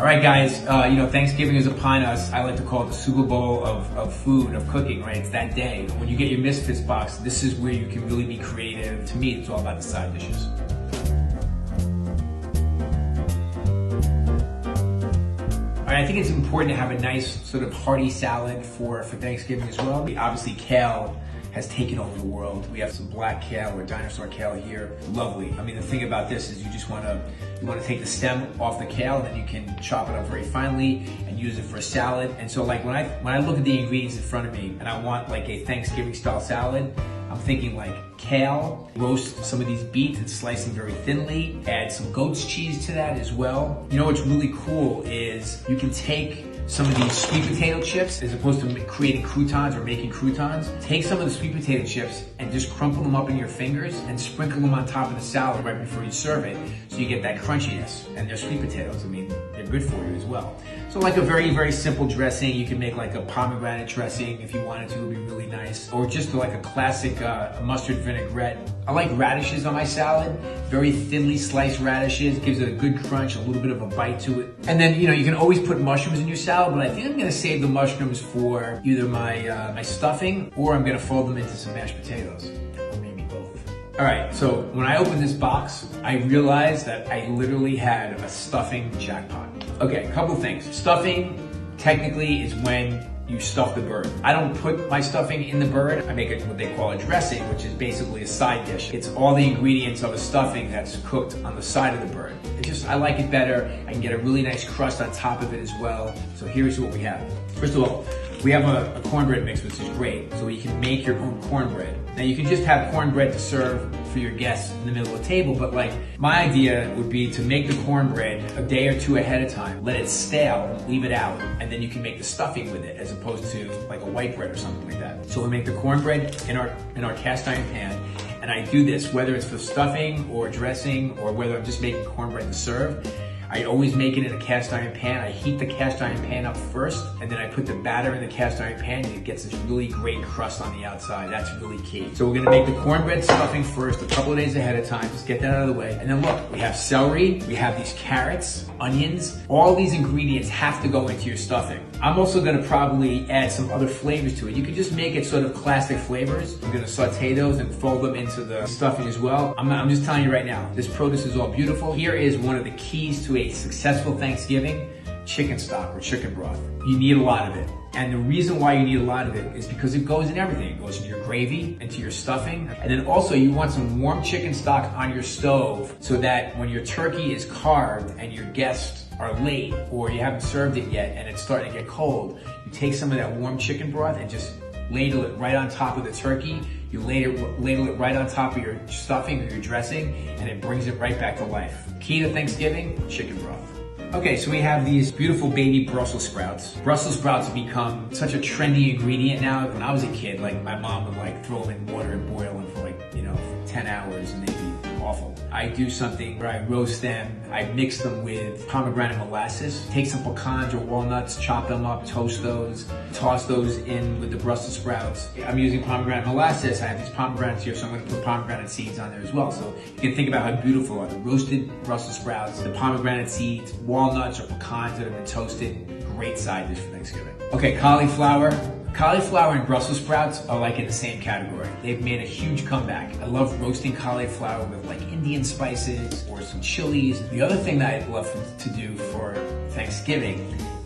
All right, guys, Thanksgiving is upon us. I like to call it the Super Bowl of food, of cooking, right? It's that day. When you get your Misfits box, this is where you can really be creative. To me, it's all about the side dishes. All right, I think it's important to have a nice sort of hearty salad for Thanksgiving as well. Obviously, kale has taken over the world. We have some black kale or dinosaur kale here. Lovely. I mean, the thing about this is you just want to take the stem off the kale, and then you can chop it up very finely and use it for a salad. And so like when I look at the ingredients in front of me and I want like a Thanksgiving style salad, I'm thinking like kale, roast some of these beets and slice them very thinly, add some goat's cheese to that as well. You know what's really cool is you can take some of these sweet potato chips, as opposed to creating croutons or making croutons. Take some of the sweet potato chips and just crumple them up in your fingers and sprinkle them on top of the salad right before you serve it, so you get that crunchiness. And they're sweet potatoes, I mean, they're good for you as well. So like a very, very simple dressing. You can make like a pomegranate dressing if you wanted to, it would be really nice. Or just like a classic mustard vinaigrette. I like radishes on my salad, very thinly sliced radishes, gives it a good crunch, a little bit of a bite to it. And then, you can always put mushrooms in your salad, but I think I'm gonna save the mushrooms for either my stuffing, or I'm gonna fold them into some mashed potatoes, or maybe both. All right, so when I opened this box, I realized that I literally had a stuffing jackpot. Okay, a couple things. Stuffing technically is when you stuff the bird. I don't put my stuffing in the bird. I make it what they call a dressing, which is basically a side dish. It's all the ingredients of a stuffing that's cooked on the side of the bird. I like it better. I can get a really nice crust on top of it as well. So here's what we have. First of all, we have a cornbread mix, which is great. So you can make your own cornbread. Now you can just have cornbread to serve for your guests in the middle of the table, but like my idea would be to make the cornbread a day or two ahead of time, let it stale, leave it out, and then you can make the stuffing with it, as opposed to like a white bread or something like that. So we make the cornbread in our cast iron pan, and I do this whether it's for stuffing or dressing, or whether I'm just making cornbread to serve. I always make it in a cast iron pan. I heat the cast iron pan up first, and then I put the batter in the cast iron pan, and it gets this really great crust on the outside. That's really key. So we're gonna make the cornbread stuffing first, a couple of days ahead of time. Just get that out of the way. And then look, we have celery, we have these carrots, onions. All these ingredients have to go into your stuffing. I'm also gonna probably add some other flavors to it. You could just make it sort of classic flavors. I'm gonna saute those and fold them into the stuffing as well. I'm just telling you right now, this produce is all beautiful. Here is one of the keys to a successful Thanksgiving: chicken stock or chicken broth. You need a lot of it. And the reason why you need a lot of it is because it goes in everything. It goes in your gravy, into your stuffing. And then also you want some warm chicken stock on your stove, so that when your turkey is carved and your guests are late, or you haven't served it yet and it's starting to get cold, you take some of that warm chicken broth and just ladle it right on top of the turkey. You ladle it right on top of your stuffing or your dressing, and it brings it right back to life. Key to Thanksgiving: chicken broth. Okay, so we have these beautiful baby Brussels sprouts. Brussels sprouts have become such a trendy ingredient now. When I was a kid, like my mom would like throw them in water and boil them for 10 hours, and they'd be awful. I do something where I roast them, I mix them with pomegranate molasses, take some pecans or walnuts, chop them up, toast those, toss those in with the Brussels sprouts. I'm using pomegranate molasses. I have these pomegranates here, so I'm gonna put pomegranate seeds on there as well. So you can think about how beautiful are the roasted Brussels sprouts, the pomegranate seeds, walnuts or pecans that have been toasted. Great side dish for Thanksgiving. Okay, cauliflower. Cauliflower and Brussels sprouts are like in the same category. They've made a huge comeback. I love roasting cauliflower with like Indian spices or some chilies. The other thing that I love to do for Thanksgiving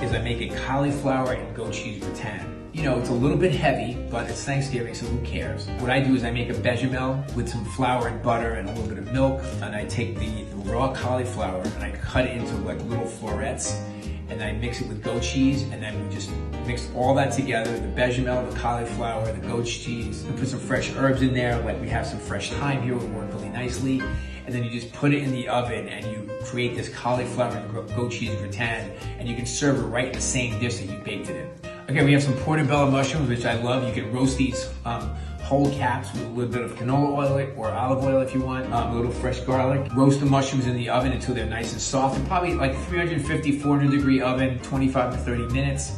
is I make a cauliflower and goat cheese gratin. It's a little bit heavy, but it's Thanksgiving, so who cares? What I do is I make a bechamel with some flour and butter and a little bit of milk, and I take the raw cauliflower and I cut it into like little florets, and then I mix it with goat cheese, and then we just mix all that together, the bechamel, the cauliflower, the goat cheese, and put some fresh herbs in there, like we have some fresh thyme here, would work really nicely. And then you just put it in the oven and you create this cauliflower and goat cheese gratin, and you can serve it right in the same dish that you baked it in. Okay, we have some Portobello mushrooms, which I love. You can roast these whole caps with a little bit of canola oil or olive oil if you want, a little fresh garlic. Roast the mushrooms in the oven until they're nice and soft, and probably like 350, 400 degree oven, 25 to 30 minutes.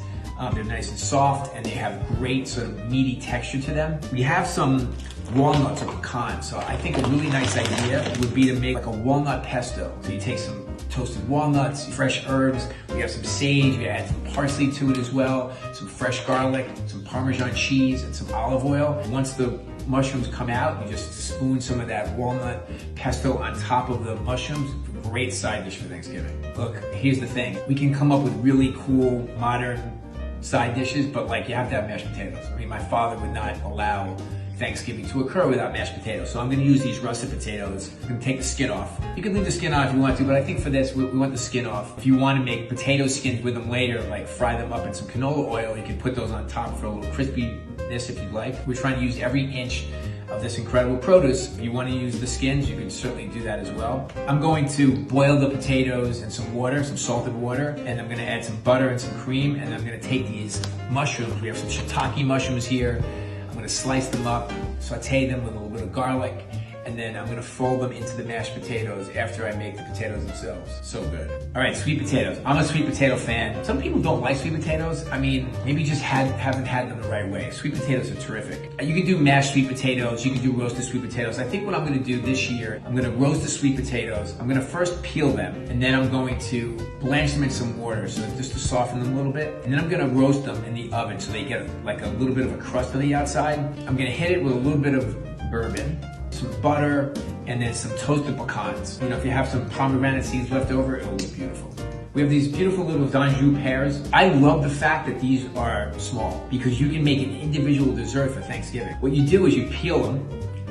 They're nice and soft, and they have great sort of meaty texture to them. We have some walnuts or pecans, so I think a really nice idea would be to make like a walnut pesto. So you take some toasted walnuts, fresh herbs. We have some sage, we add some parsley to it as well, some fresh garlic, some Parmesan cheese, and some olive oil. Once the mushrooms come out, you just spoon some of that walnut pesto on top of the mushrooms. Great side dish for Thanksgiving. Look, here's the thing. We can come up with really cool, modern side dishes, but like you have to have mashed potatoes. I mean, my father would not allow Thanksgiving to occur without mashed potatoes. So I'm gonna use these russet potatoes. I'm gonna take the skin off. You can leave the skin on if you want to, but I think for this, we want the skin off. If you wanna make potato skins with them later, like fry them up in some canola oil, you can put those on top for a little crispiness if you'd like. We're trying to use every inch of this incredible produce. If you wanna use the skins, you can certainly do that as well. I'm going to boil the potatoes in some water, some salted water, and I'm gonna add some butter and some cream, and I'm gonna take these mushrooms. We have some shiitake mushrooms here. I'm gonna slice them up, saute them with a little bit of garlic, and then I'm gonna fold them into the mashed potatoes after I make the potatoes themselves. So good. All right, sweet potatoes. I'm a sweet potato fan. Some people don't like sweet potatoes. I mean, maybe you just haven't had them the right way. Sweet potatoes are terrific. You can do mashed sweet potatoes. You can do roasted sweet potatoes. I think what I'm gonna do this year, I'm gonna roast the sweet potatoes. I'm gonna first peel them, and then I'm going to blanch them in some water, so just to soften them a little bit. And then I'm gonna roast them in the oven so they get like a little bit of a crust on the outside. I'm gonna hit it with a little bit of bourbon, some butter, and then some toasted pecans. You know, if you have some pomegranate seeds left over, it'll look beautiful. We have these beautiful little d'Anjou pears. I love the fact that these are small because you can make an individual dessert for Thanksgiving. What you do is you peel them,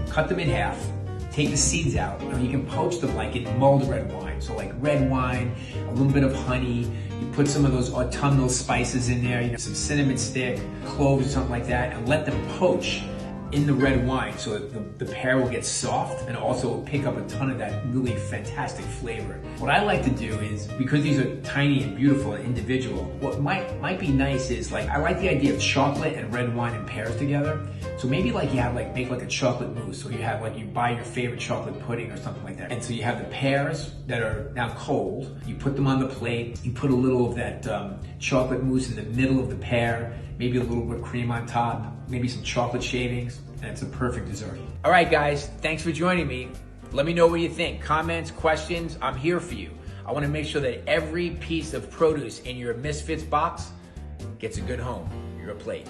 cut them in half, take the seeds out, and you can poach them like in mulled red wine. So like red wine, a little bit of honey, you put some of those autumnal spices in there, you know, some cinnamon stick, cloves, something like that, and let them poach in the red wine so that the pear will get soft and also will pick up a ton of that really fantastic flavor. What I like to do is, because these are tiny and beautiful and individual, what might be nice is like, I like the idea of chocolate and red wine and pears together. So maybe like you have like, make like a chocolate mousse. So you have like, you buy your favorite chocolate pudding or something like that. And so you have the pears that are now cold, you put them on the plate, you put a little of that chocolate mousse in the middle of the pear, maybe a little whipped cream on top, maybe some chocolate shavings, and it's a perfect dessert. All right, guys, thanks for joining me. Let me know what you think. Comments, questions, I'm here for you. I wanna make sure that every piece of produce in your Misfits box gets a good home, your plate.